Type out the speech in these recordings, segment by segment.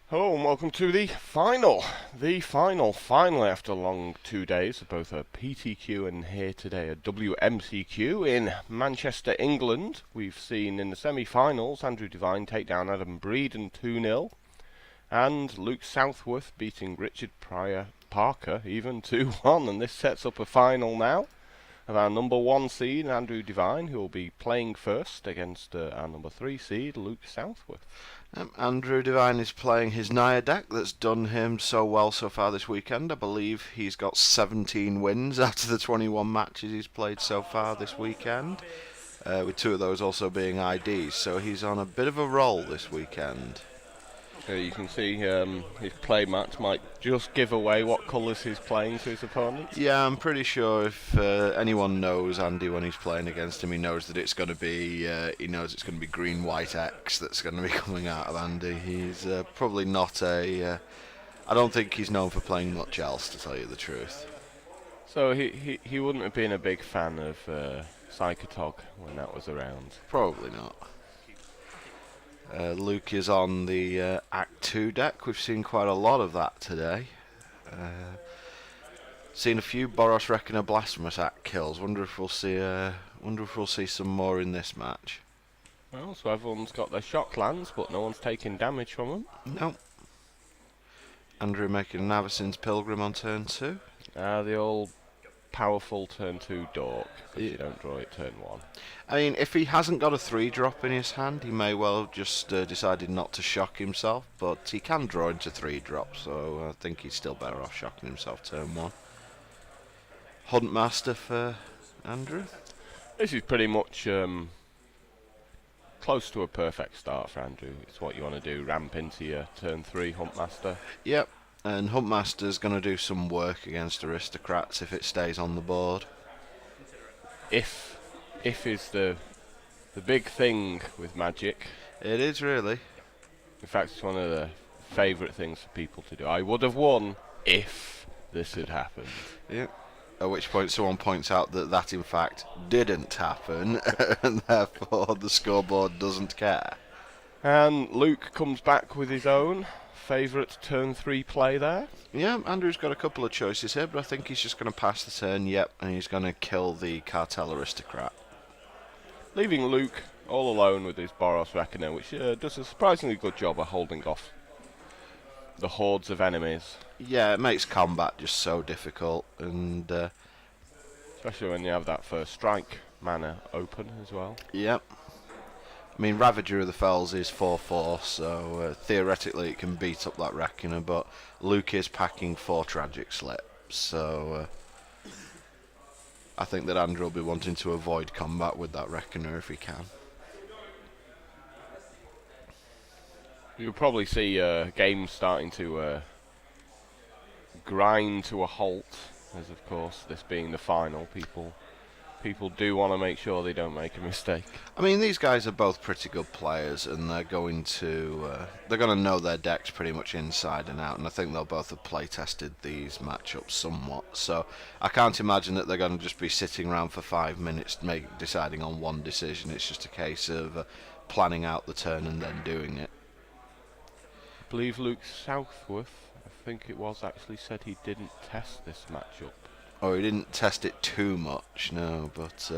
Hello and welcome to the finally after a long 2 days of both a PTQ and here today a WMCQ in Manchester, England. We've seen in the semi-finals Andrew Devine take down Adam Breeden 2-0 and Luke Southworth beating Richard Parker even 2-1, and this sets up a final now of our number 1 seed Andrew Devine, who will be playing first against our number 3 seed Luke Southworth. Andrew Devine is playing his Naya Deck that's done him so well so far this weekend. I believe he's got 17 wins out of the 21 matches he's played so far this weekend, with 2 of those also being IDs, so he's on a bit of a roll this weekend. You can see his play match might just give away what colours he's playing to his opponents. Yeah, I'm pretty sure if anyone knows Andy when he's playing against him, he knows that it's going to be green, white, X that's going to be coming out of Andy. He's probably not I don't think he's known for playing much else, to tell you the truth. So he wouldn't have been a big fan of Psychotog when that was around. Probably not. Luke is on the Act 2 deck. We've seen quite a lot of that today. Seen a few Boros Reckoner Blasphemous Act kills. Wonder if we'll see some more in this match. Well, so everyone's got their shock lands, but no one's taking damage from them. No. Andrew making an Avacin's Pilgrim on turn 2. The old powerful turn 2 dork, because you don't draw it turn 1. I mean, if he hasn't got a 3-drop in his hand, he may well have just decided not to shock himself, but he can draw into 3-drops, so I think he's still better off shocking himself turn 1. Huntmaster for Andrew. This is pretty much close to a perfect start for Andrew. It's what you want to do, ramp into your turn 3 Huntmaster. Yep. And Huntmaster's going to do some work against Aristocrats if it stays on the board. If is the big thing with Magic. It is, really. In fact, it's one of the favourite things for people to do. I would have won if this had happened. Yep. At which point someone points out that in fact didn't happen, and therefore the scoreboard doesn't care. And Luke comes back with his own favourite turn 3 play there. Yeah, Andrew's got a couple of choices here, but I think he's just going to pass the turn, and he's going to kill the Cartel Aristocrat. Leaving Luke all alone with his Boros Reckoner, which does a surprisingly good job of holding off the hordes of enemies. Yeah, it makes combat just so difficult, and especially when you have that first strike mana open as well. Yep. I mean, Ravager of the Fells is 4/4, so theoretically it can beat up that Reckoner, but Luke is packing 4 Tragic Slips, so I think that Andrew will be wanting to avoid combat with that Reckoner if he can. You'll probably see games starting to grind to a halt, as of course this being the final, people do want to make sure they don't make a mistake. I mean, these guys are both pretty good players, and they're going to know their decks pretty much inside and out, and I think they'll both have play tested these matchups somewhat. So I can't imagine that they're going to just be sitting around for 5 minutes deciding on one decision. It's just a case of planning out the turn and then doing it. I believe Luke Southworth, I think it was, actually said he didn't test this matchup. Oh, he didn't test it too much, no, but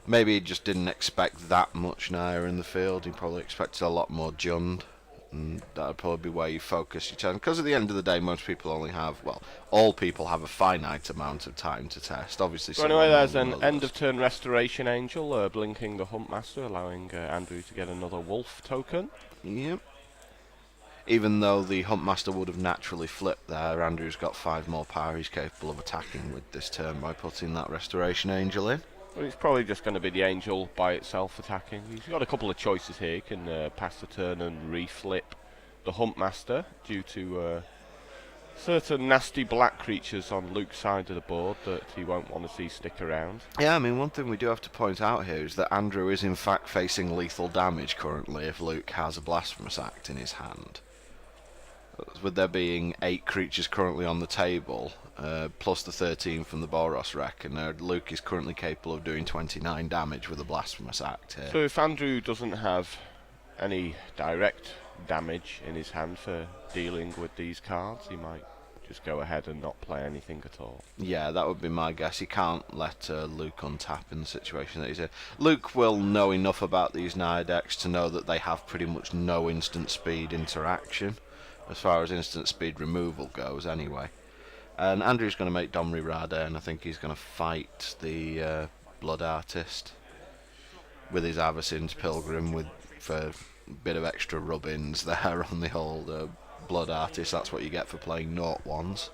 maybe he just didn't expect that much Naya in the field. He probably expected a lot more Jund, and that would probably be where you focus your turn. Because at the end of the day, most people only have, well, all people have a finite amount of time to test. Obviously, so anyway, there's an end-of-turn Restoration Angel blinking the Huntmaster, allowing Andrew to get another Wolf token. Yep. Even though the Huntmaster would have naturally flipped there, Andrew's got 5 more power he's capable of attacking with this turn by putting that Restoration Angel in. Well, it's probably just going to be the Angel by itself attacking. He's got a couple of choices here. He can pass the turn and reflip the Huntmaster due to certain nasty black creatures on Luke's side of the board that he won't want to see stick around. Yeah, I mean, one thing we do have to point out here is that Andrew is in fact facing lethal damage currently if Luke has a Blasphemous Act in his hand. With there being 8 creatures currently on the table, plus the 13 from the Boros Reckoner, Luke is currently capable of doing 29 damage with a Blasphemous Act here. So if Andrew doesn't have any direct damage in his hand for dealing with these cards. He might just go ahead and not play anything at all. Yeah, that would be my guess. He can't let Luke untap in the situation that he's in. Luke will know enough about these Naya decks to know that they have pretty much no instant speed interaction, as far as instant speed removal goes anyway. And Andrew's going to make Domri Rada, and I think he's going to fight the Blood Artist with his Avacyn's Pilgrim for a bit of extra rub-ins there on the old Blood Artist. That's what you get for playing naught ones.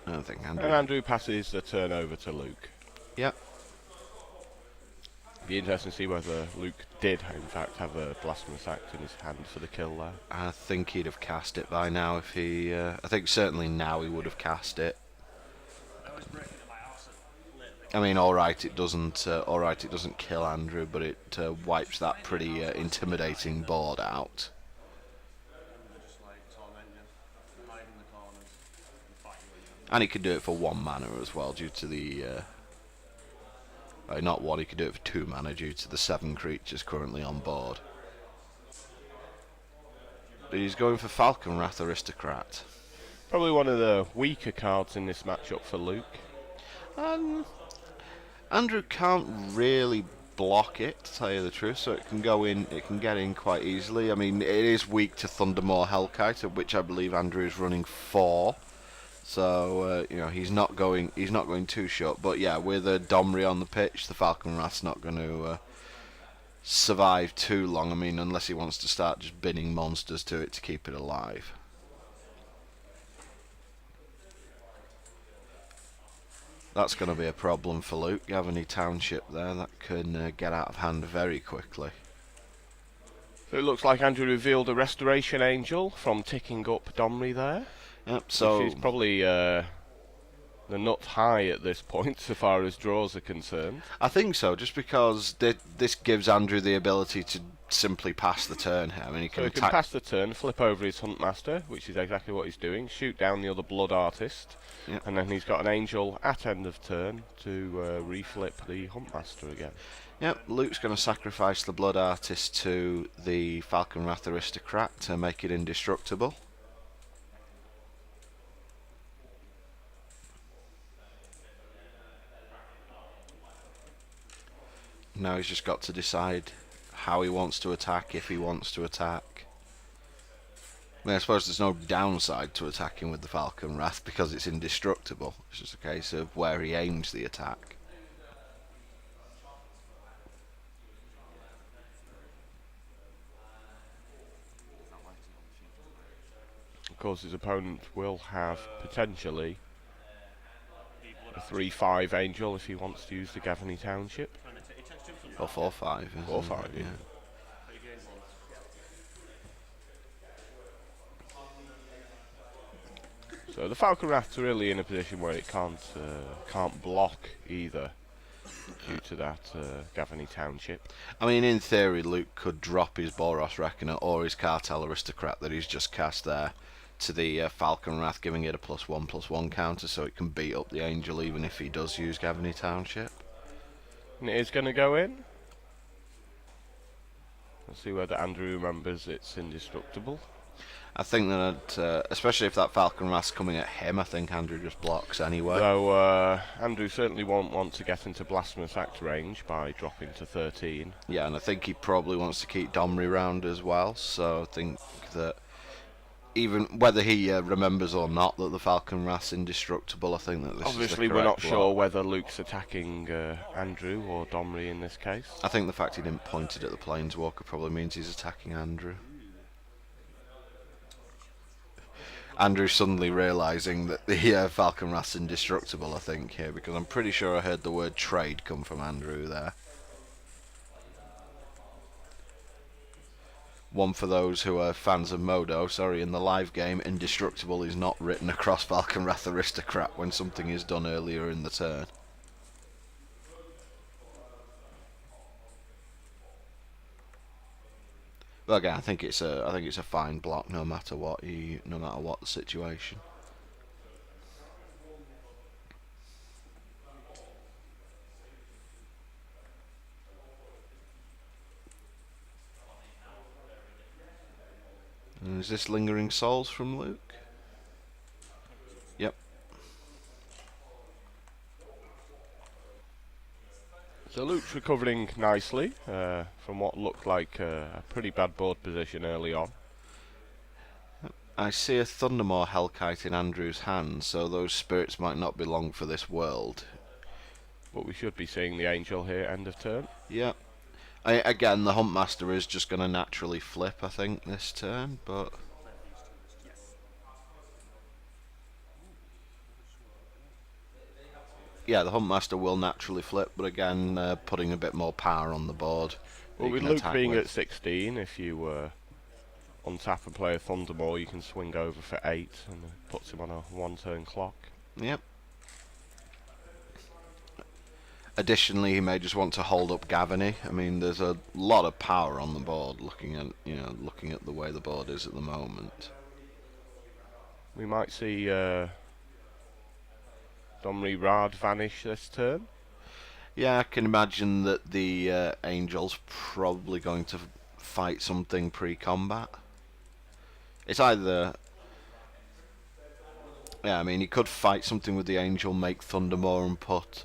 I don't think Andrew. And Andrew passes the turn over to Luke. Yep. Be interesting to see whether Luke did, in fact, have a Blasphemous Act in his hand for the kill there. I think he'd have cast it by now if he. I think certainly now he would have cast it. I mean, all right, it doesn't. All right, it doesn't kill Andrew, but it wipes that pretty intimidating board out. And he could do it for 1 mana as well, due to the. Not 1, he could do it for 2 mana due to the 7 creatures currently on board. But he's going for Falcon Wrath Aristocrat. Probably one of the weaker cards in this matchup for Luke. Andrew can't really block it, to tell you the truth, so it can go in. It can get in quite easily. I mean, it is weak to Thundermaw Hellkite, of which I believe Andrew is running 4. So he's not going too short. But yeah, with a Domri on the pitch, the Falcon Wrath's not going to survive too long. I mean, unless he wants to start just binning monsters to it to keep it alive. That's going to be a problem for Luke. You have any township there that can get out of hand very quickly. So it looks like Andrew revealed a Restoration Angel from ticking up Domri there. Yep, so she's probably the nut high at this point, so far as draws are concerned. I think so, just because this gives Andrew the ability to simply pass the turn here. I mean, he can pass the turn, flip over his Huntmaster, which is exactly what he's doing, shoot down the other Blood Artist, yep. And then he's got an Angel at end of turn to reflip the Huntmaster again. Yep, Luke's going to sacrifice the Blood Artist to the Falcon Wrath Aristocrat to make it indestructible. Now he's just got to decide how he wants to attack, if he wants to attack. I mean, I suppose there's no downside to attacking with the Falcon Wrath because it's indestructible. It's just a case of where he aims the attack. Of course, his opponent will have potentially a 3/5 Angel if he wants to use the Gavany Township. Or 4/5. 4/5, yeah. So the Falcon Wrath's really in a position where it can't block either due to that Gavany Township. I mean, in theory, Luke could drop his Boros Reckoner or his Cartel Aristocrat that he's just cast there to the Falcon Wrath, giving it a +1/+1 counter, so it can beat up the Angel even if he does use Gavany Township. And it is going to go in. Let's see whether Andrew remembers it's indestructible. I think that, especially if that Falcon Wrath's coming at him, I think Andrew just blocks anyway. So Andrew certainly won't want to get into Blasphemous Act range by dropping to 13. Yeah, and I think he probably wants to keep Domri round as well, so I think that even whether he remembers or not that the Falcon Wrath's indestructible, I think that this obviously is the we're not correct sure block. whether Luke's attacking Andrew or Domri in this case. I think the fact he didn't point it at the Planeswalker probably means he's attacking Andrew. Andrew's suddenly realising that the Falcon Wrath's indestructible, I think, here, because I'm pretty sure I heard the word trade come from Andrew there. One for those who are fans of Modo, sorry, in the live game, indestructible is not written across Falcon Wrath Aristocrat when something is done earlier in the turn. But again, I think it's a fine block no matter what the situation. Is this Lingering Souls from Luke? Yep. So Luke's recovering nicely from what looked like a pretty bad board position early on. I see a Thundermaw Hellkite in Andrew's hand, so those spirits might not be long for this world. But we should be seeing the Angel here end of turn. Yep. Again, the Huntmaster is just going to naturally flip, I think, this turn, but... Yeah, the Huntmaster will naturally flip, but again, putting a bit more power on the board. Well, with Luke being at 16, if you untap and play a Thundermaw, you can swing over for 8, and it puts him on a 1-turn clock. Yep. Additionally, he may just want to hold up Gavany. I mean, there's a lot of power on the board, looking at the way the board is at the moment. We might see Domri Rad vanish this turn. Yeah, I can imagine that the Angel's probably going to fight something pre-combat. It's either... Yeah, I mean, he could fight something with the Angel, make Thundermaw and put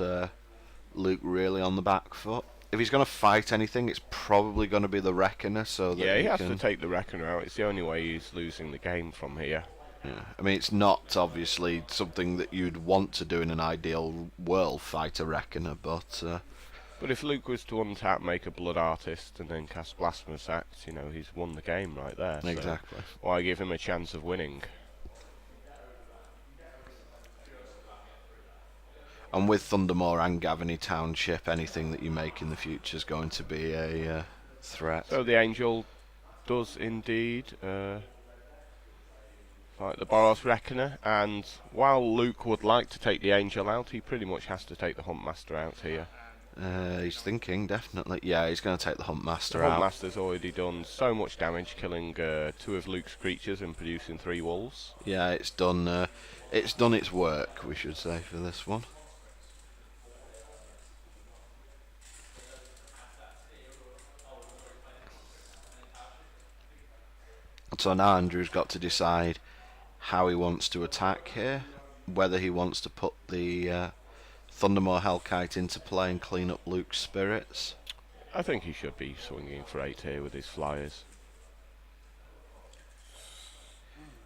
Luke really on the back foot. If he's going to fight anything, it's probably going to be the Reckoner, so that he has to take the Reckoner out. It's the only way he's losing the game from here. Yeah, I mean, it's not obviously something that you'd want to do in an ideal world, fight a Reckoner, but... But if Luke was to untap, make a Blood Artist, and then cast Blasphemous Act, you know, he's won the game right there. Exactly. So why give him a chance of winning? And with Thundermaw and Gavany Township, anything that you make in the future is going to be a threat. So the Angel does indeed fight the Boros Reckoner, and while Luke would like to take the Angel out, he pretty much has to take the Huntmaster out here. He's thinking, definitely. Yeah, he's going to take the Huntmaster out. The Huntmaster's already done so much damage, killing 2 of Luke's creatures and producing 3 wolves. Yeah, it's done its work, we should say, for this one. So now Andrew's got to decide how he wants to attack here, whether he wants to put the Thundermaw Hellkite into play and clean up Luke's spirits. I think he should be swinging for 8 here with his flyers.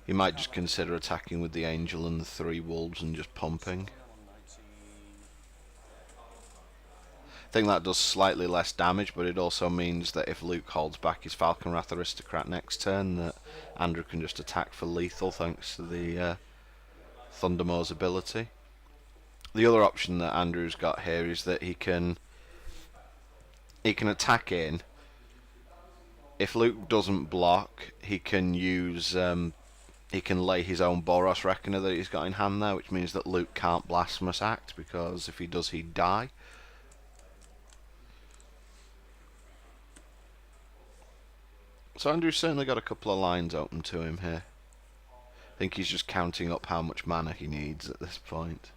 He might just consider attacking with the Angel and the 3 wolves and just pumping. I think that does slightly less damage, but it also means that if Luke holds back his Falconwrath Aristocrat next turn, that Andrew can just attack for lethal thanks to the Thundermaw's ability. The other option that Andrew's got here is that he can attack in. If Luke doesn't block, he can use he can lay his own Boros Reckoner that he's got in hand there, which means that Luke can't Blasphemous Act, because if he does, he'd die. So Andrew's certainly got a couple of lines open to him here. I think he's just counting up how much mana he needs at this point.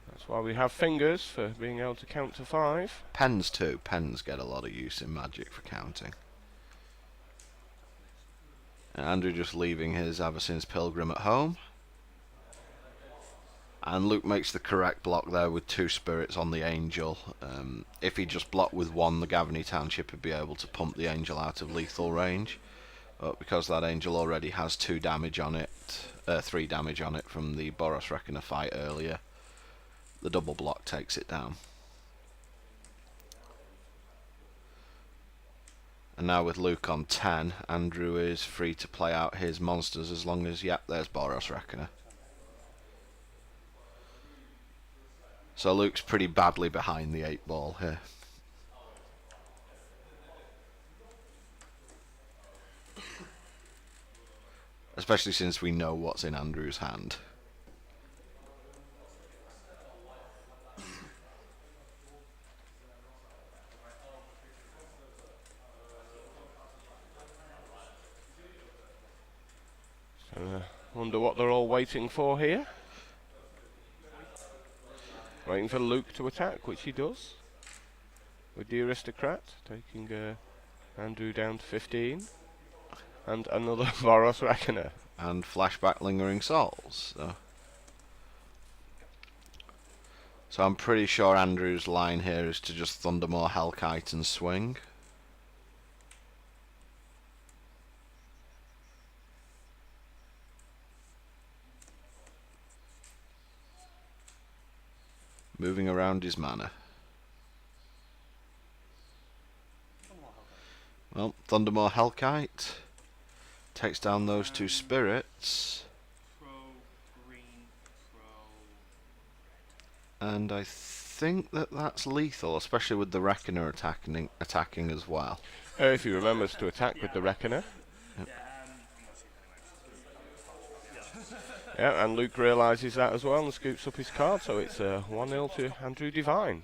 That's why we have fingers, for being able to count to 5. Pens too. Pens get a lot of use in Magic for counting. And Andrew just leaving his Avacyn's Pilgrim at home. And Luke makes the correct block there with 2 spirits on the Angel. If he just blocked with 1, the Gavany Township would be able to pump the Angel out of lethal range. But because that Angel already has 2 damage on it, 3 damage on it from the Boros Reckoner fight earlier, the double block takes it down. And now with Luke on 10, Andrew is free to play out his monsters as long as, yep, there's Boros Reckoner. So Luke's pretty badly behind the 8 ball here. Especially since we know what's in Andrew's hand. So, wonder what they're all waiting for here. Waiting for Luke to attack, which he does. With the Aristocrat, taking Andrew down to 15. And another Boros Reckoner. And flashback Lingering Souls. So I'm pretty sure Andrew's line here is to just Thundermaw Hellkite and swing. Moving around his mana. Well, Thundermaw Hellkite takes down those two spirits. And I think that's lethal, especially with the Reckoner attacking as well. If he remembers to attack with the Reckoner. Yep. Yeah, and Luke realises that as well and scoops up his card, so it's 1-0 to Andrew Devine.